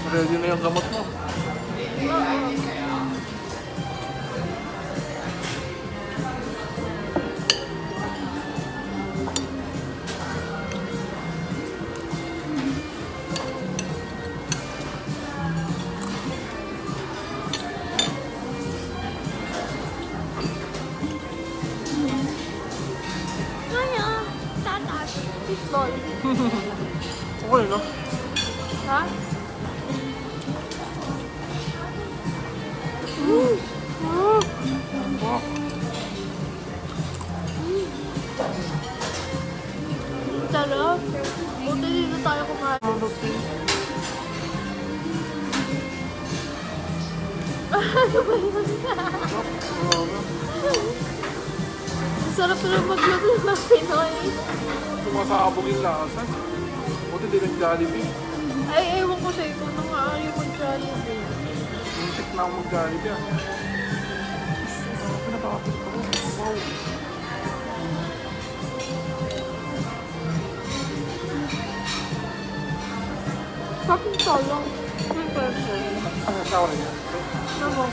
Ready na yung gamot mo. Fishball. Okay, no? Ha? Wow. Sarap. Buti dito tayo kumain. Ano ba yun? Ang sarap na magluto ng Pinoy. Sumasabog yung lasa. Buti din ang Jollibee. Ay, ewan ko sa'yo kung nang ayaw mag-Jollibee. Muntik na ako mag-Jollibee ah. Pinapakapit ko. Wow. Kapit solo. Yung person. Ang asawa niya. Ano?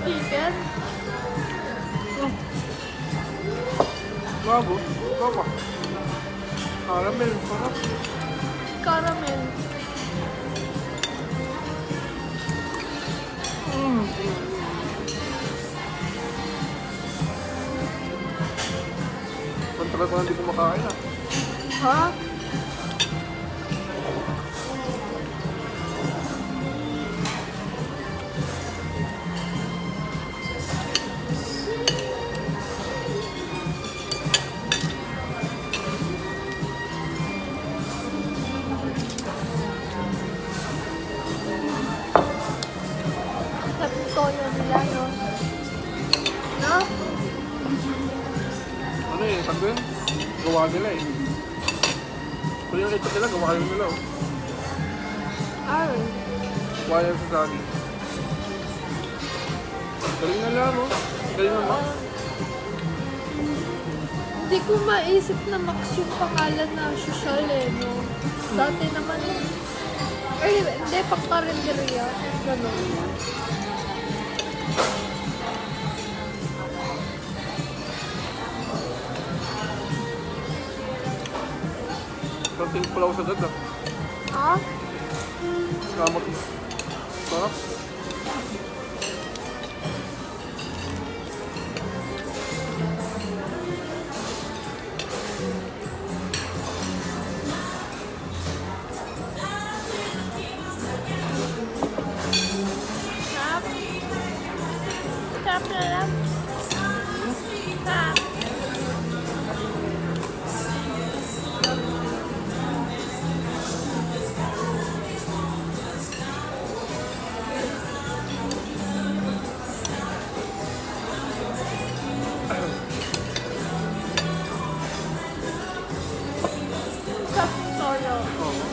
Chicken? Bago. Bago. Caramel. Sarap. Caramel. Kung talaga hindi kumakain ah. Ha? Toyo nila, no? No? Ano eh, sabi yun? Gawa nila eh. Kung yung ito nila, gawa nila oh. Ay. Gawa nila sa dali. Galing na lang oh. Galing naman. Hindi ko maisip na Max yung pangalan na social eh, no? Dati naman, eh, hindi, pagkarinderya. Ganun. Konting pulaw sa dad ah. Ha? Kamot. Sarap. Sarap. Sarap na lang. Sarap. Toyo. Oo.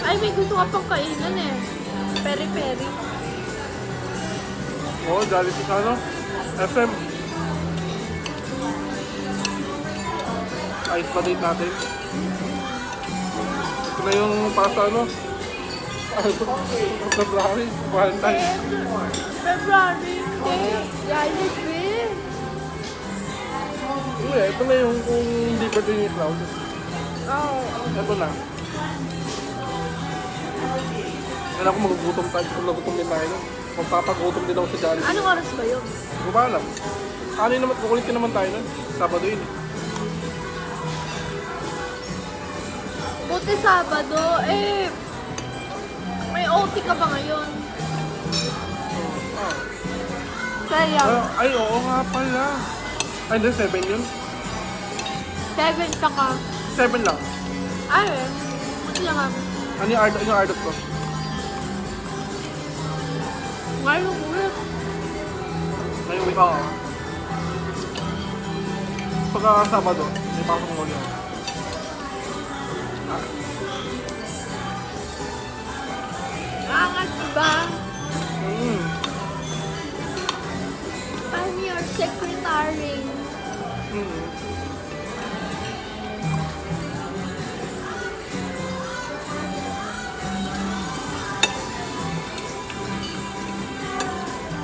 Ay, may gusto ka pang kainan eh. Peri-peri. Oo, Jollibee sa ano? FM. Ayos pa date natin. Ito na yung para sa ano? February, Valentine. February. Jollibee. Hindi, ito na yung kung hindi pa din yung cloud. Oo. Ito na. Kailan ako magugutom tayo kung nagutom din tayo. Magpapagutom din ako sa Jollibee. Anong oras ba yun? Hindi ba alam? Ano yun naman, kukulitin naman tayo nun. Sabado yun eh. Buti Buti Sabado, eh, may OT ka ba ngayon? Ah. Kaya, Ay, oo nga pala. Ay, hindi, 7 yun. 7 tsaka, 7 lang. ay, buti lang. Ano yung ardot ko? Ngayong week. Ngayong week, oo. Pagka Sabado, may pasok mo ulit. Angat ba? Mm. I'm your secretary. Mm.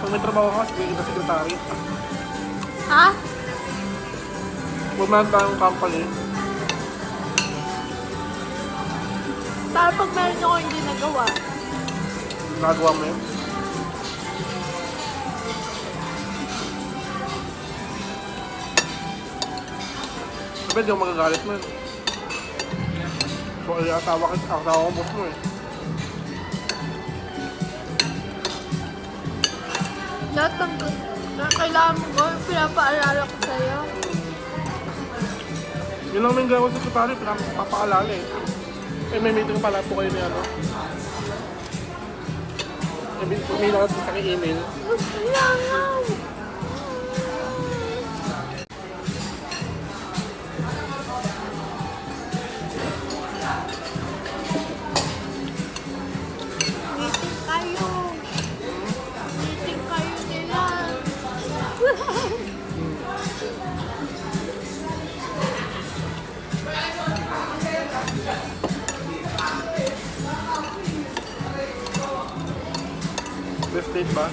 Pag may trabaho ka, sige kita sekretary. Ha? Huwag man tayong company. Para pag meron ako hindi nagawa. Nagawa mo yun. Sabi, di ako magagalit mo yun. So, ay asawa ko boss mo eh. Lahat ng na kailangan mo gawin, pinapaalala ko sa'yo. Yun lang may gawa sa sekretary, pinapaalala eh. Eh, may meeting pala po kayo ni ano. May nakat sa aking email. Kailangan! Meeting kayo! Meeting kayo nila! Best date ba?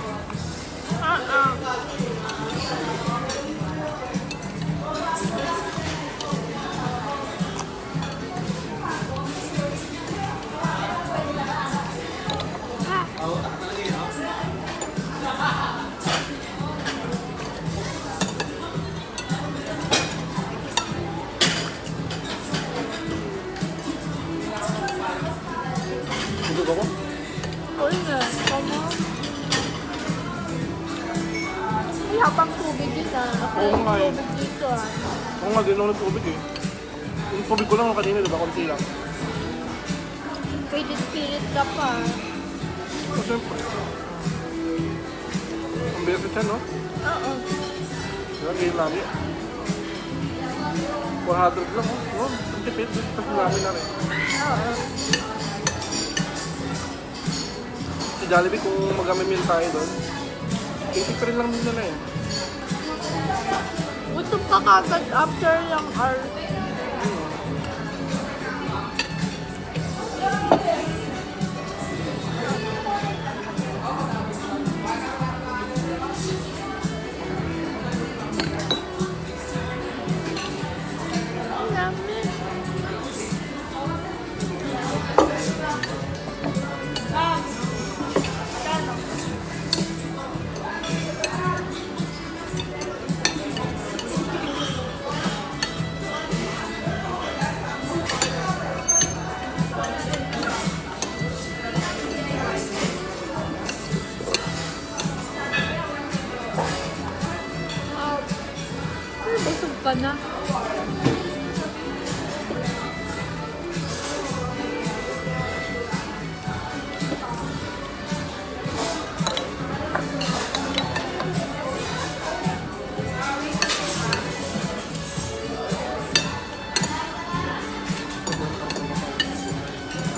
Tulog ako? Uy nga, kamo. May habang tubig dito ah. Oo nga eh. Tubig dito ah. Oo nga, din ako ng tubig eh. Yung tubig ko lang kanina, di ba? Kunti lang. Pilit-pilit ka pa. So, siyempre. Ang benefit siya, no? Oo. Diba, ngayon namin. 400 lang, oh. No, ang tipid. Tapos namin na rin. Oo. Sa Jollibee, kung mag-amimil tayo doon, 83 lang din nila eh. Gutom ka kagad after yung hour. Ang dami. Busog ka na.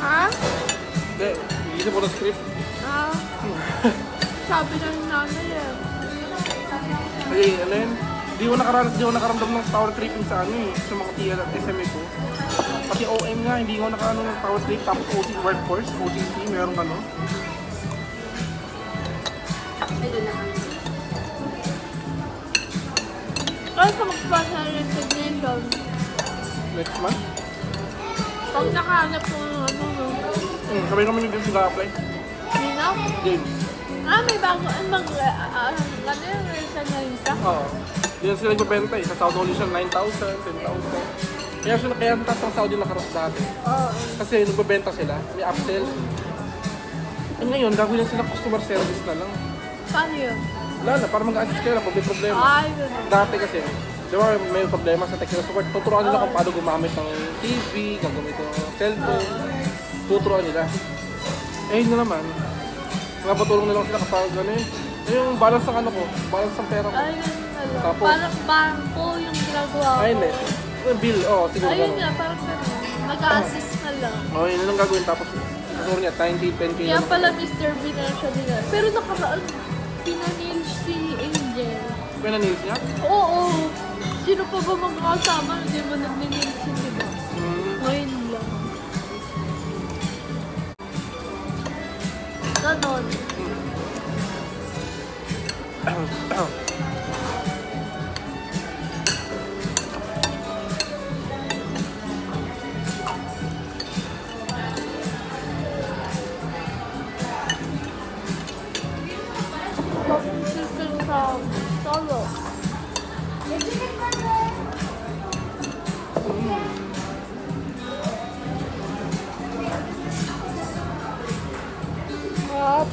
Ha? Hindi, iisip ko ng script. Ah. Sabi ng nanay eh. Ay, ano yun? Di ko nakaramdam ng power tripping sa ano eh, sa mga TL at SMA ko. Pati OM nga, hindi ko nakaano ng power trip, tapos OT workforce, OTC, meron ano. Kaya ka magpasa ng resignation. Next month. Pag nakahanap mo ng ano, no? Sabay kami yung James apply Sino? James. Ah, may bago. Ano yung resignation ka? Oo. Yan sila nagbebenta eh. Sa South Only siya 9,000, 10,000. Kaya ang taas ng Saudi nakaroon dati. Oo. Kasi nagbebenta sila, may upsell. Eh ngayon, gagawin lang sila customer service na lang. Paano yun? Wala na, para mag-assist kayo lang kung may problema. Ay, ganun. Dati kasi, di ba may problema sa technical support, tuturuan nila kung paano gumamit ng TV, gagamit ng cellphone, tuturuan nila. Eh yun na naman, napatulong na lang sila kapag ano eh, yung balance ng ano ko, balance ng pera ko. Ay, ganun na lang. Tapos- Parang bangko yung ginagawa ko. Ay, hindi. Bill, siguro Ayun gano'n. nga, parang ganun. Mag-assist na lang. Yun na lang gagawin. Tapos, siguro niya, 90, 10K Kaya na lang. pala Mr. Bean na siya nila. Pero nakaraan, pinanil si Angel. Kaya na-nails niya? Oo. Sino pa ba magkakasama? Hindi mo nag-nail si diba? Ngayon lang. Ganon. Chicken sa solo. Sarap.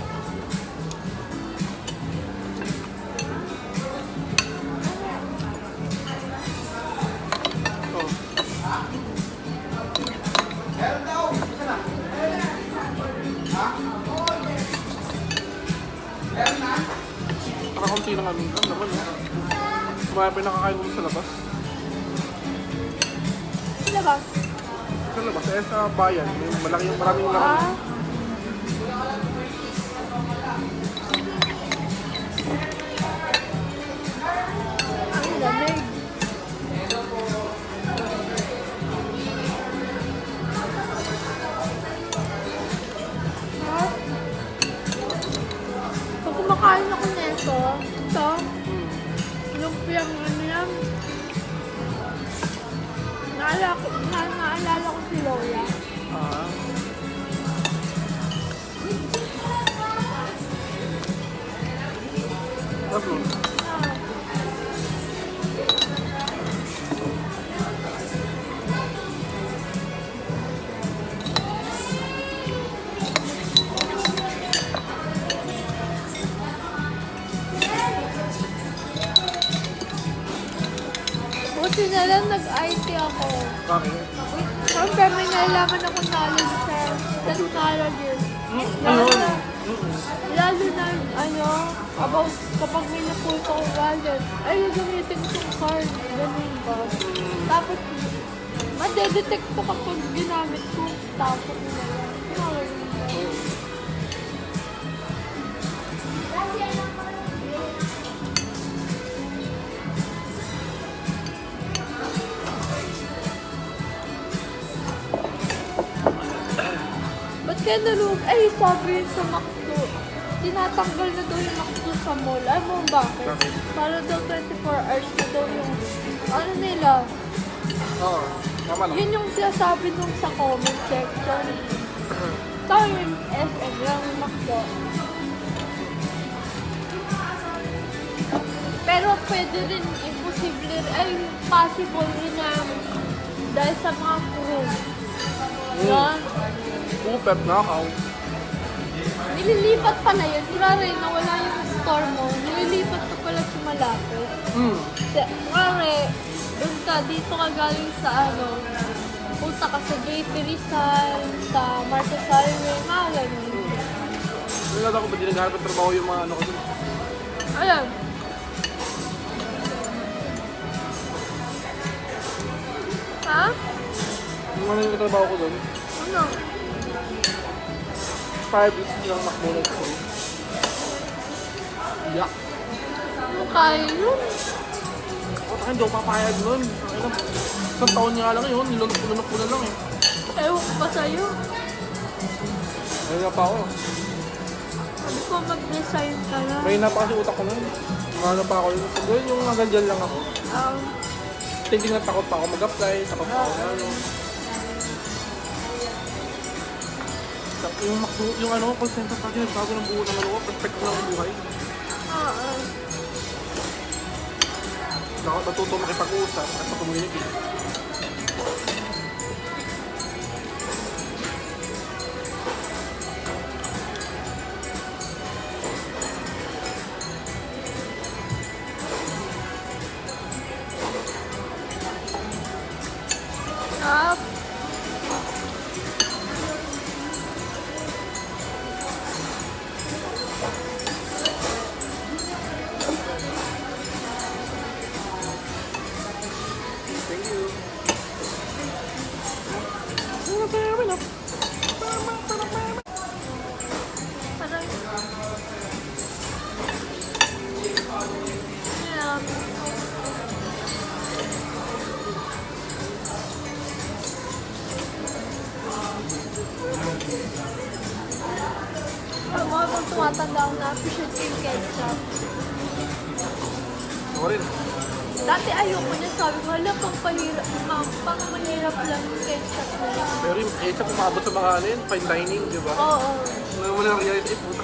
Nakakunti lang kami. Ano naman, no? Sumaya pa yung nakakain mo sa labas. Sila ba? Sa labas, sa bayan. May maraming lang. Ah. Ang lamig. Ah. Pag kumakain ako nito, ito, lumpiang ano yan, naalala ko si Lola. Ah. Tapos, Ah. Buti na lang nag-IT ako. bakit? Siyempre may nalaman ako knowledge sa technology. Ayun. Lalo na, ano, about kapag may napull ko wallet, ay, gamitin ko yung card. Ganun ba? Tapos, madedetect ko kapag ginamit ko. Tapos na lang. Ganun ba? Ba't kaya nalug? Ay, sabi yun sa McDo. Tinatanggal na daw yung McDo sa mall. Ay mo bakit? Bakit? Para daw 24 hours na daw yung... Ano nila? Oo. Tama lang. Yun yung sinasabi nung sa comment section. Tao yung SM lang yung McDo. Pero pwede rin, imposible rin, ay possible rin na dahil sa mga crew. Yan. Upet na ako. Nililipat pala yun. Kunwari, nawala yung store mo, nililipat ka pala sa malapit. Kunwari, doon ka, dito ka galing sa ano, punta ka sa JP Rizal, sa Marcos Highway, mga ganun. Nilala ko ba di naghahanap ng trabaho yung mga ano ko dun? Ayan. Ha? Yung ano yung trabaho ko dun? Ano? 5 weeks lang McDonald's ko. Yak. Ano kaya yun? Hindi ako papayag nun. Isang taon nga lang yun, nilunok ko na lang eh. Ewan ko pa sa'yo. Ayun na pa ako. Sabi ko mag-design ka na. May na pa kasi utak ko nun. Ano pa ako yun. So, yung hanggang dyan lang ako. Thinking na takot pa ako mag-apply, takot pa ako na ano. Yung ano, call center kasi nagbago ng buo ng ano ko, perspective ng buhay. Oo. Natuto makipag-usap at communicate. tumatanda ako na-appreciate ko yung ketchup. Ako rin. Dati ayoko niya, sabi ko, hala, pang mahirap lang yung ketchup na yun. Pero yung ketchup umabot sa mga ano yun, fine dining, di ba? Oo. Ngayon mo na realize, eh, puta.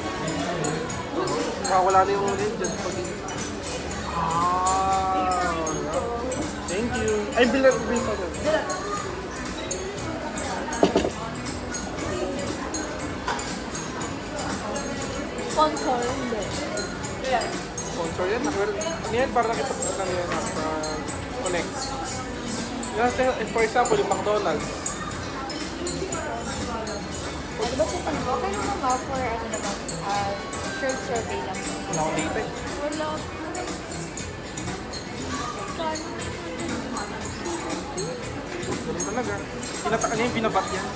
Makawala na yung ulit dyan. Thank you. Ay, bilang pa ko. Sponsor, hindi. Sponsor yan. Ano yan? Para nakipag-ano yan. Connect. Yan, for example, yung McDonald's. Ano ba kung ano? Okay naman ba for ano naman? Shirt survey lang. Wala akong data eh. Wala. Paano? Ganun talaga. Ano yung binabat yan?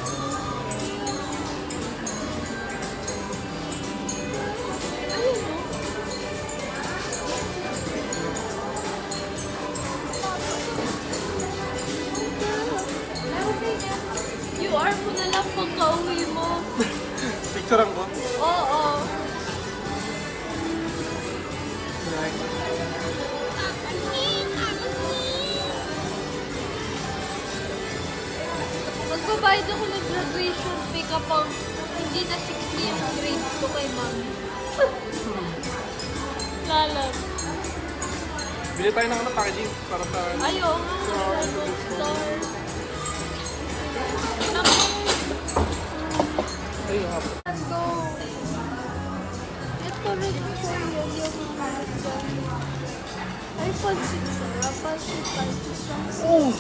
Ayun, no? QR mo na lang pagka-uwi mo. Picturean ko. Oo. Magbabayad ako ng graduation fee kapag hindi na 60 yung grade ko kay mami. Lalag. Bili tayo ng packaging para sa... Ayaw nga. Star. Naku. Ay, yung hapon. Go. Ito rin ko yun. Yung mga ay, pansit sarap. Pansit isang. Oh!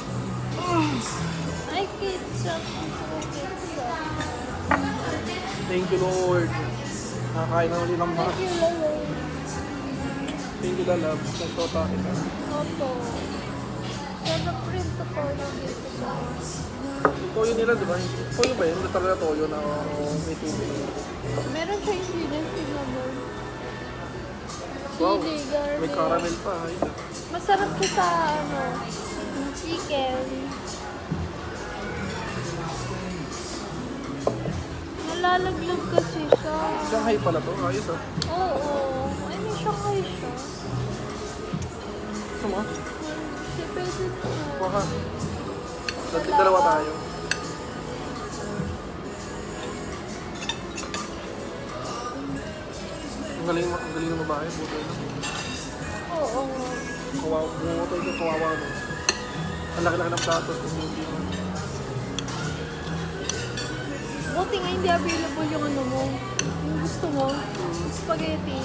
Ay, ketchup. Ketchup. Thank you, Lord. Nakakain na ulit ng mga. Thank you, Lolo. Thank you, Lalab. Nagtota kita. Opo. Sana print ko lang dito sa... Toyo nila, di ba? Toyo ba yun? Literal na toyo na may tubig. Meron siya ingredients din naman. Wow, Chili, garlic. may caramel pa. Ayun. Masarap siya sa ano, chicken. Nalalaglag kasi siya. Shanghai pala to. Ayos ah. Oo. Ay, may Shanghai siya. Gusto mo? Si pwede na. Baka. Dalawa tayo. Ang galing ng babae. Buto na. Oo. Kawawa. Buto ito. Kawawa no. Ang laki-laki ng platos. Hindi mo. Buti nga hindi available yung ano mo. Yung gusto mo. Spaghetti.